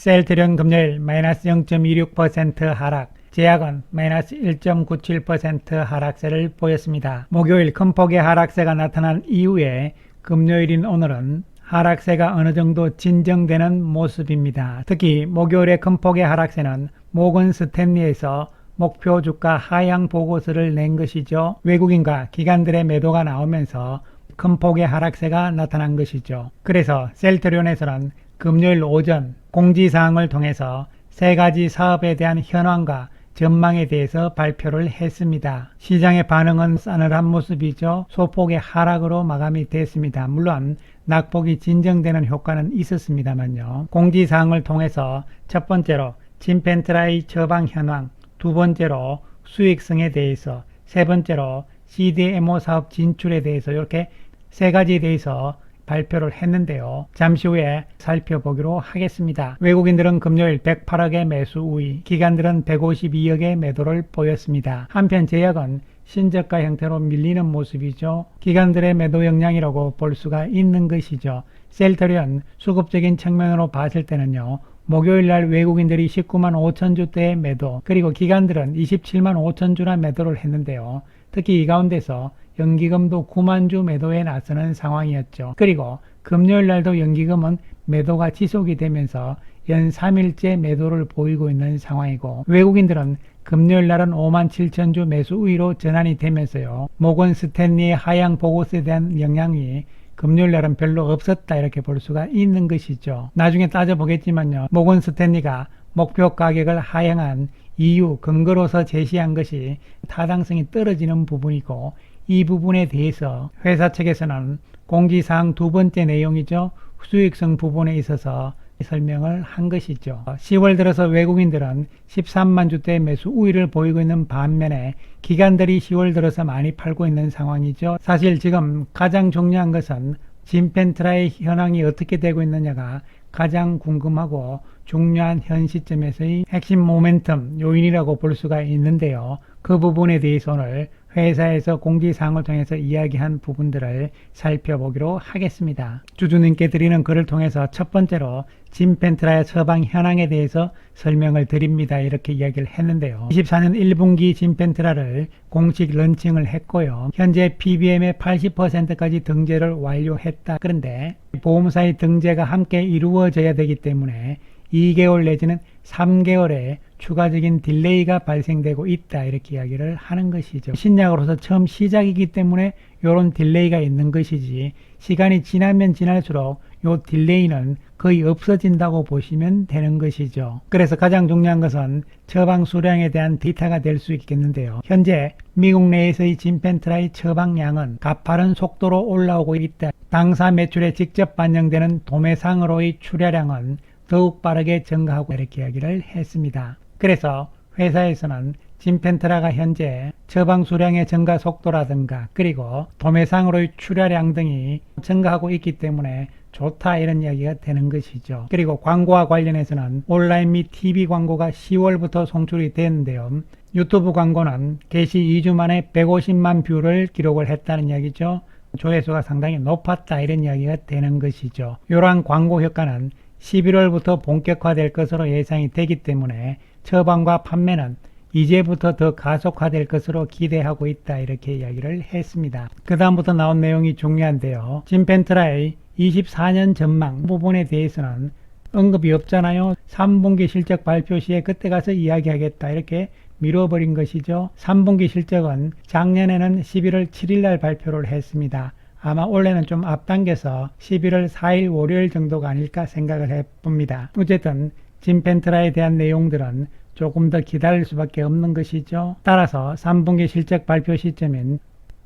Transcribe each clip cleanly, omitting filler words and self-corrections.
셀트리온 금요일 마이너스 0.26% 하락, 제약은 마이너스 1.97% 하락세를 보였습니다. 목요일 큰 폭의 하락세가 나타난 이후에 금요일인 오늘은 하락세가 어느 정도 진정되는 모습입니다. 특히 목요일의 큰 폭의 하락세는 모건 스탠리에서 목표 주가 하향 보고서를 낸 것이죠. 외국인과 기관들의 매도가 나오면서 큰 폭의 하락세가 나타난 것이죠. 그래서 셀트리온에서는 금요일 오전 공지사항을 통해서 세 가지 사업에 대한 현황과 전망에 대해서 발표를 했습니다. 시장의 반응은 싸늘한 모습이죠. 소폭의 하락으로 마감이 됐습니다. 물론 낙폭이 진정되는 효과는 있었습니다만요. 공지사항을 통해서 첫 번째로 진펜트라의 처방 현황, 두 번째로 수익성에 대해서, 세 번째로 CDMO 사업 진출에 대해서 이렇게 세 가지에 대해서 발표를 했는데요. 잠시 후에 살펴보기로 하겠습니다. 외국인들은 금요일 108억의 매수 우위, 기관들은 152억의 매도를 보였습니다. 한편 제약은 신저가 형태로 밀리는 모습이죠. 기관들의 매도 역량이라고 볼 수가 있는 것이죠. 셀트리온 수급적인 측면으로 봤을 때는요. 목요일날 외국인들이 19만 5천 주대의 매도, 그리고 기관들은 27만 5천 주나 매도를 했는데요. 특히 이 가운데서 연기금도 9만 주 매도에 나서는 상황이었죠. 그리고 금요일날도 연기금은 매도가 지속이 되면서 연 3일째 매도를 보이고 있는 상황이고, 외국인들은 금요일날은 5만 7천 주 매수 우위로 전환이 되면서요. 모건 스탠리의 하향 보고서에 대한 영향이 금요일날은 별로 없었다 이렇게 볼 수가 있는 것이죠. 나중에 따져보겠지만요. 모건 스탠리가 목표 가격을 하향한 이유, 근거로서 제시한 것이 타당성이 떨어지는 부분이고, 이 부분에 대해서 회사 측에서는 공지사항 두 번째 내용이죠. 수익성 부분에 있어서 설명을 한 것이죠. 10월 들어서 외국인들은 13만 주대 매수 우위를 보이고 있는 반면에 기관들이 10월 들어서 많이 팔고 있는 상황이죠. 사실 지금 가장 중요한 것은 진펜트라의 현황이 어떻게 되고 있느냐가 가장 궁금하고 중요한 현 시점에서의 핵심 모멘텀 요인이라고 볼 수가 있는데요. 그 부분에 대해서 오늘 회사에서 공지사항을 통해서 이야기한 부분들을 살펴보기로 하겠습니다. 주주님께 드리는 글을 통해서 첫 번째로 진펜트라의 처방 현황에 대해서 설명을 드립니다. 이렇게 이야기를 했는데요. 24년 1분기 진펜트라를 공식 런칭을 했고요. 현재 PBM의 80%까지 등재를 완료했다. 그런데 보험사의 등재가 함께 이루어져야 되기 때문에 2개월 내지는 3개월의 추가적인 딜레이가 발생되고 있다 이렇게 이야기를 하는 것이죠. 신약으로서 처음 시작이기 때문에 이런 딜레이가 있는 것이지, 시간이 지나면 지날수록 이 딜레이는 거의 없어진다고 보시면 되는 것이죠. 그래서 가장 중요한 것은 처방 수량에 대한 데이터가 될 수 있겠는데요. 현재 미국 내에서의 진펜트라의 처방량은 가파른 속도로 올라오고 있다. 당사 매출에 직접 반영되는 도매상으로의 출하량은 더욱 빠르게 증가하고 이렇게 이야기를 했습니다. 그래서 회사에서는 진펜트라가 현재 처방 수량의 증가 속도라든가 그리고 도매상으로의 출하량 등이 증가하고 있기 때문에 좋다 이런 이야기가 되는 것이죠. 그리고 광고와 관련해서는 온라인 및 TV 광고가 10월부터 송출이 되는데요. 유튜브 광고는 개시 2주 만에 150만 뷰를 기록을 했다는 이야기죠. 조회수가 상당히 높았다 이런 이야기가 되는 것이죠. 이러한 광고 효과는 11월부터 본격화될 것으로 예상이 되기 때문에 처방과 판매는 이제부터 더 가속화될 것으로 기대하고 있다 이렇게 이야기를 했습니다. 그 다음부터 나온 내용이 중요한데요. 진펜트라의 24년 전망 부분에 대해서는 언급이 없잖아요. 3분기 실적 발표 시에 그때 가서 이야기하겠다 이렇게 미뤄버린 것이죠. 3분기 실적은 작년에는 11월 7일 날 발표를 했습니다. 아마 올해는 좀 앞당겨서 11월 4일 월요일 정도가 아닐까 생각을 해봅니다. 어쨌든 진펜트라에 대한 내용들은 조금 더 기다릴 수밖에 없는 것이죠. 따라서 3분기 실적 발표 시점인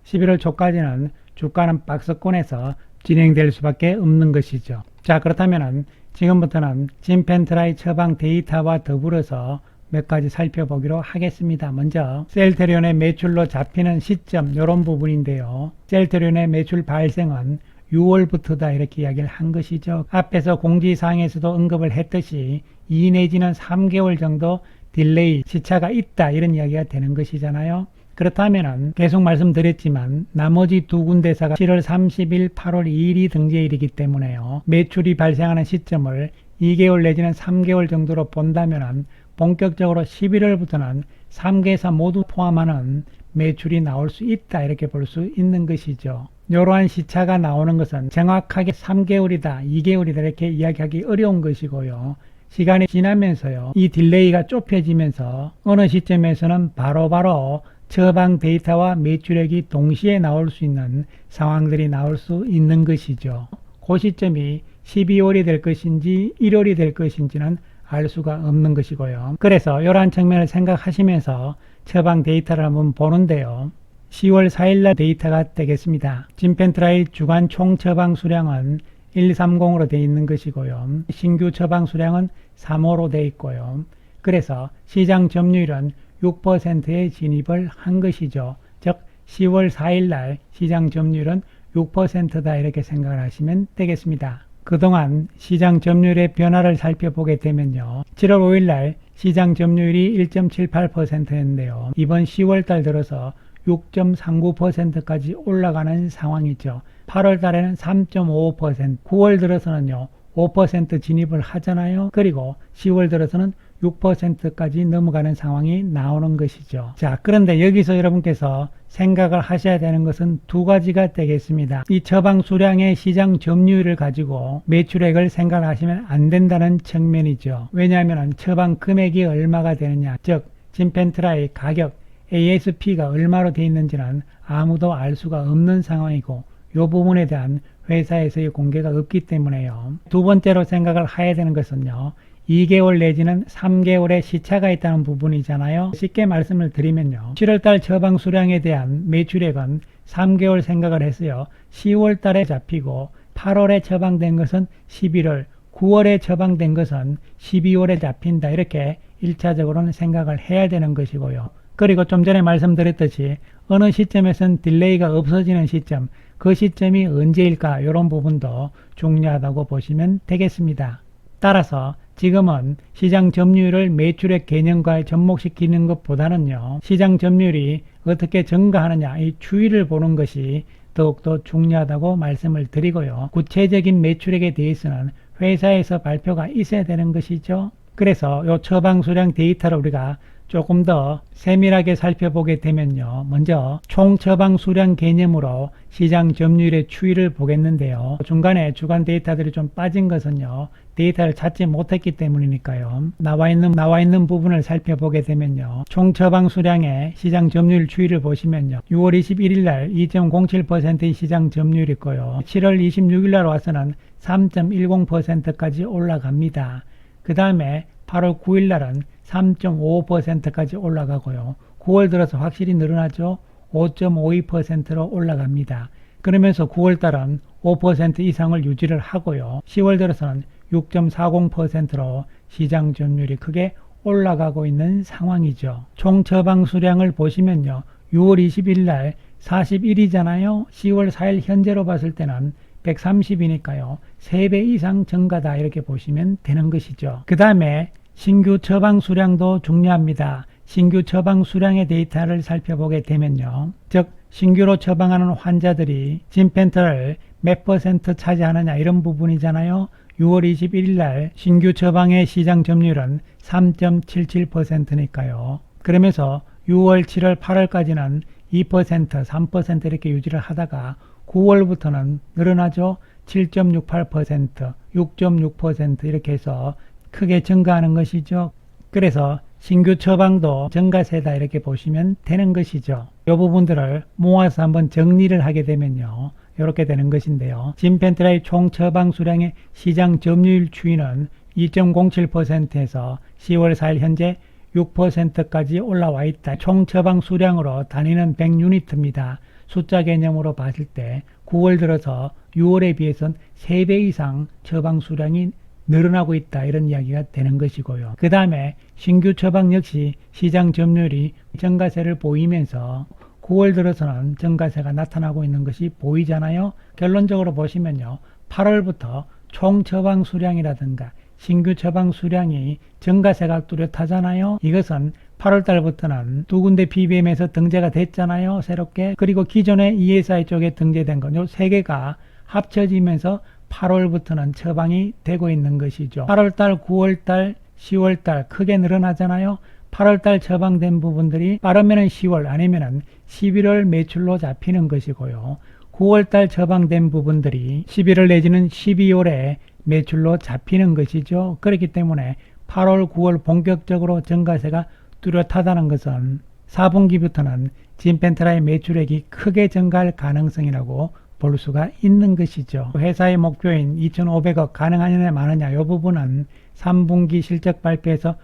11월 초까지는 주가는 박스권에서 진행될 수밖에 없는 것이죠. 자, 그렇다면 지금부터는 진펜트라의 처방 데이터와 더불어서 몇 가지 살펴보기로 하겠습니다. 먼저 셀트리온의 매출로 잡히는 시점 이런 부분인데요. 셀트리온의 매출 발생은 6월부터다 이렇게 이야기를 한 것이죠. 앞에서 공지사항에서도 언급을 했듯이 2 내지는 3개월 정도 딜레이, 시차가 있다 이런 이야기가 되는 것이잖아요. 그렇다면 계속 말씀드렸지만 나머지 두 군데사가 7월 30일, 8월 2일이 등재일이기 때문에요. 매출이 발생하는 시점을 2개월 내지는 3개월 정도로 본다면 본격적으로 11월부터는 3개사 모두 포함하는 매출이 나올 수 있다 이렇게 볼 수 있는 것이죠. 이러한 시차가 나오는 것은 정확하게 3개월이다 2개월이다 이렇게 이야기하기 어려운 것이고요. 시간이 지나면서요 이 딜레이가 좁혀지면서 어느 시점에서는 바로바로 처방 데이터와 매출액이 동시에 나올 수 있는 상황들이 나올 수 있는 것이죠. 그 시점이 12월이 될 것인지 1월이 될 것인지는 알 수가 없는 것이고요. 그래서 이러한 측면을 생각하시면서 처방 데이터를 한번 보는데요. 10월 4일날 데이터가 되겠습니다. 진펜트라의 주간 총 처방 수량은 130으로 되어 있는 것이고요. 신규 처방 수량은 3호로 되어 있고요. 그래서 시장 점유율은 6%에 진입을 한 것이죠. 즉 10월 4일날 시장 점유율은 6%다 이렇게 생각을 하시면 되겠습니다. 그동안 시장 점유율의 변화를 살펴보게 되면요. 7월 5일날 시장 점유율이 1.78%였는데요. 이번 10월달 들어서 6.39%까지 올라가는 상황이죠. 8월 달에는 3.55%, 9월 들어서는요 5% 진입을 하잖아요. 그리고 10월 들어서는 6%까지 넘어가는 상황이 나오는 것이죠. 자, 그런데 여기서 여러분께서 생각을 하셔야 되는 것은 두 가지가 되겠습니다. 이 처방 수량의 시장 점유율을 가지고 매출액을 생각하시면 안 된다는 측면이죠. 왜냐하면 처방 금액이 얼마가 되느냐, 즉 진펜트라의 가격 ASP가 얼마로 되어 있는지는 아무도 알 수가 없는 상황이고 이 부분에 대한 회사에서의 공개가 없기 때문에요. 두 번째로 생각을 해야 되는 것은요. 2개월 내지는 3개월의 시차가 있다는 부분이잖아요. 쉽게 말씀을 드리면요. 7월달 처방 수량에 대한 매출액은 3개월 생각을 했어요. 10월달에 잡히고 8월에 처방된 것은 11월, 9월에 처방된 것은 12월에 잡힌다. 이렇게 1차적으로는 생각을 해야 되는 것이고요. 그리고 좀 전에 말씀드렸듯이 어느 시점에선 딜레이가 없어지는 시점, 그 시점이 언제일까 이런 부분도 중요하다고 보시면 되겠습니다. 따라서 지금은 시장 점유율을 매출액 개념과 접목시키는 것보다는요. 시장 점유율이 어떻게 증가하느냐 이 추이를 보는 것이 더욱더 중요하다고 말씀을 드리고요. 구체적인 매출액에 대해서는 회사에서 발표가 있어야 되는 것이죠. 그래서 이 처방 수량 데이터를 우리가 조금 더 세밀하게 살펴보게 되면요. 먼저 총 처방 수량 개념으로 시장 점유율의 추이를 보겠는데요. 중간에 주간 데이터들이 좀 빠진 것은요. 데이터를 찾지 못했기 때문이니까요. 나와 있는 부분을 살펴보게 되면요. 총 처방 수량의 시장 점유율 추이를 보시면요. 6월 21일 날 2.07%의 시장 점유율이 있고요. 7월 26일 날 와서는 3.10%까지 올라갑니다. 그 다음에 8월 9일 날은 3.55%까지 올라가고요. 9월 들어서 확실히 늘어나죠. 5.52%로 올라갑니다. 그러면서 9월 달은 5% 이상을 유지를 하고요. 10월 들어서는 6.40%로 시장 점유율이 크게 올라가고 있는 상황이죠. 총 처방 수량을 보시면요. 6월 20일 날 41이잖아요. 10월 4일 현재로 봤을 때는 130이니까요. 3배 이상 증가다 이렇게 보시면 되는 것이죠. 그 다음에 신규 처방 수량도 중요합니다. 신규 처방 수량의 데이터를 살펴보게 되면요. 즉 신규로 처방하는 환자들이 진펜트를 몇 % 차지하느냐 이런 부분이잖아요. 6월 21일 날 신규 처방의 시장 점유율은 3.77%니까요. 그러면서 6월, 7월, 8월까지는 2%, 3% 이렇게 유지를 하다가 9월부터는 늘어나죠. 7.68%, 6.6% 이렇게 해서 크게 증가하는 것이죠. 그래서 신규 처방도 증가세다 이렇게 보시면 되는 것이죠. 이 부분들을 모아서 한번 정리를 하게 되면요. 이렇게 되는 것인데요. 진펜트라의 총 처방 수량의 시장 점유율 추이는 2.07%에서 10월 4일 현재 6%까지 올라와 있다. 총 처방 수량으로 단위는 100유니트입니다. 숫자 개념으로 봤을 때 9월 들어서 6월에 비해서는 3배 이상 처방 수량이 늘어나고 있다 이런 이야기가 되는 것이고요. 그 다음에 신규 처방 역시 시장 점유율이 증가세를 보이면서 9월 들어서는 증가세가 나타나고 있는 것이 보이잖아요. 결론적으로 보시면요. 8월부터 총 처방 수량이라든가 신규 처방 수량이 증가세가 뚜렷하잖아요. 이것은 8월 달부터는 두 군데 PBM에서 등재가 됐잖아요. 새롭게. 그리고 기존의 ESI 쪽에 등재된 건 요 세 개가 합쳐지면서 8월부터는 처방이 되고 있는 것이죠. 8월달, 9월달, 10월달 크게 늘어나잖아요. 8월달 처방된 부분들이 빠르면 10월 아니면 11월 매출로 잡히는 것이고요. 9월달 처방된 부분들이 11월 내지는 12월에 매출로 잡히는 것이죠. 그렇기 때문에 8월, 9월 본격적으로 증가세가 뚜렷하다는 것은 4분기부터는 진펜트라의 매출액이 크게 증가할 가능성이라고 볼 수가 있는 것이죠. 회사의 목표인 2,500억 가능하느냐 마느냐 이 부분은 3분기 실적 발표에서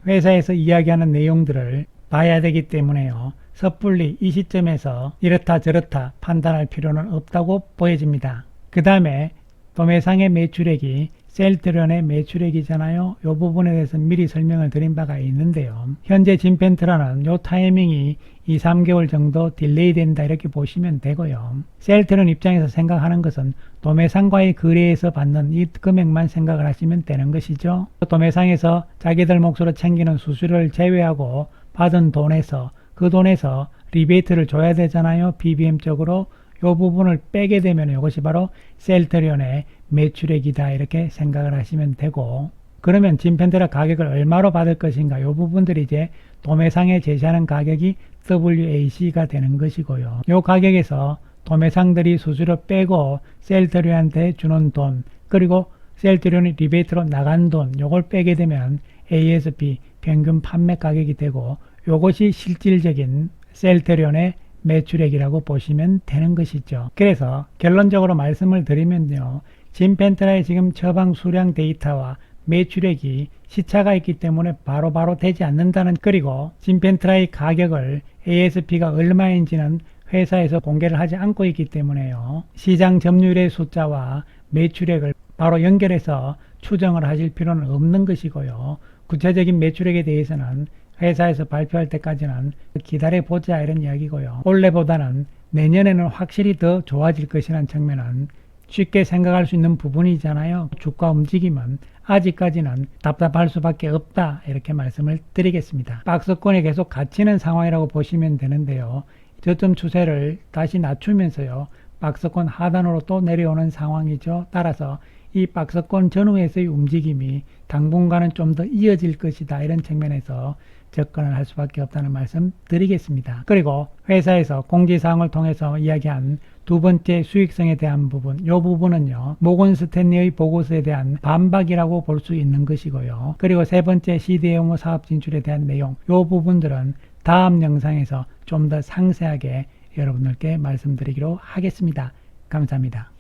회사에서 이야기하는 내용들을 봐야 되기 때문에요. 섣불리 이 시점에서 이렇다 저렇다 판단할 필요는 없다고 보여집니다. 그 다음에 도매상의 매출액이 셀트리온의 매출액이잖아요. 이 부분에 대해서 미리 설명을 드린 바가 있는데요. 현재 진펜트라는 이 타이밍이 2, 3개월 정도 딜레이 된다 이렇게 보시면 되고요. 셀트리온 입장에서 생각하는 것은 도매상과의 거래에서 받는 이 금액만 생각을 하시면 되는 것이죠. 도매상에서 자기들 몫으로 챙기는 수수료를 제외하고 받은 돈에서 그 돈에서 리베이트를 줘야 되잖아요. BBM적으로 이 부분을 빼게 되면 이것이 바로 셀트리온의 매출액이다 이렇게 생각을 하시면 되고, 그러면 진펜트라 가격을 얼마로 받을 것인가 이 부분들이 이제 도매상에 제시하는 가격이 WAC가 되는 것이고요. 이 가격에서 도매상들이 수수료 빼고 셀트리온한테 주는 돈, 그리고 셀트리온이 리베이트로 나간 돈 요걸 빼게 되면 ASP 평균 판매 가격이 되고, 요것이 실질적인 셀트리온의 매출액이라고 보시면 되는 것이죠. 그래서 결론적으로 말씀을 드리면요, 진펜트라의 지금 처방 수량 데이터와 매출액이 시차가 있기 때문에 바로바로 되지 않는다는, 그리고 진펜트라의 가격을 ASP가 얼마인지는 회사에서 공개를 하지 않고 있기 때문에요, 시장 점유율의 숫자와 매출액을 바로 연결해서 추정을 하실 필요는 없는 것이고요. 구체적인 매출액에 대해서는 회사에서 발표할 때까지는 기다려보자 이런 이야기고요. 올해보다는 내년에는 확실히 더 좋아질 것이라는 측면은 쉽게 생각할 수 있는 부분이잖아요. 주가 움직임은 아직까지는 답답할 수밖에 없다 이렇게 말씀을 드리겠습니다. 박스권에 계속 갇히는 상황이라고 보시면 되는데요. 저점 추세를 다시 낮추면서요, 박스권 하단으로 또 내려오는 상황이죠. 따라서 이 박스권 전후에서의 움직임이 당분간은 좀 더 이어질 것이다 이런 측면에서 접근을 할 수밖에 없다는 말씀 드리겠습니다. 그리고 회사에서 공지사항을 통해서 이야기한 두 번째 수익성에 대한 부분, 이 부분은요, 모건 스탠리의 보고서에 대한 반박이라고 볼 수 있는 것이고요. 그리고 세 번째 CDMO 사업 진출에 대한 내용, 이 부분들은 다음 영상에서 좀 더 상세하게 여러분들께 말씀드리기로 하겠습니다. 감사합니다.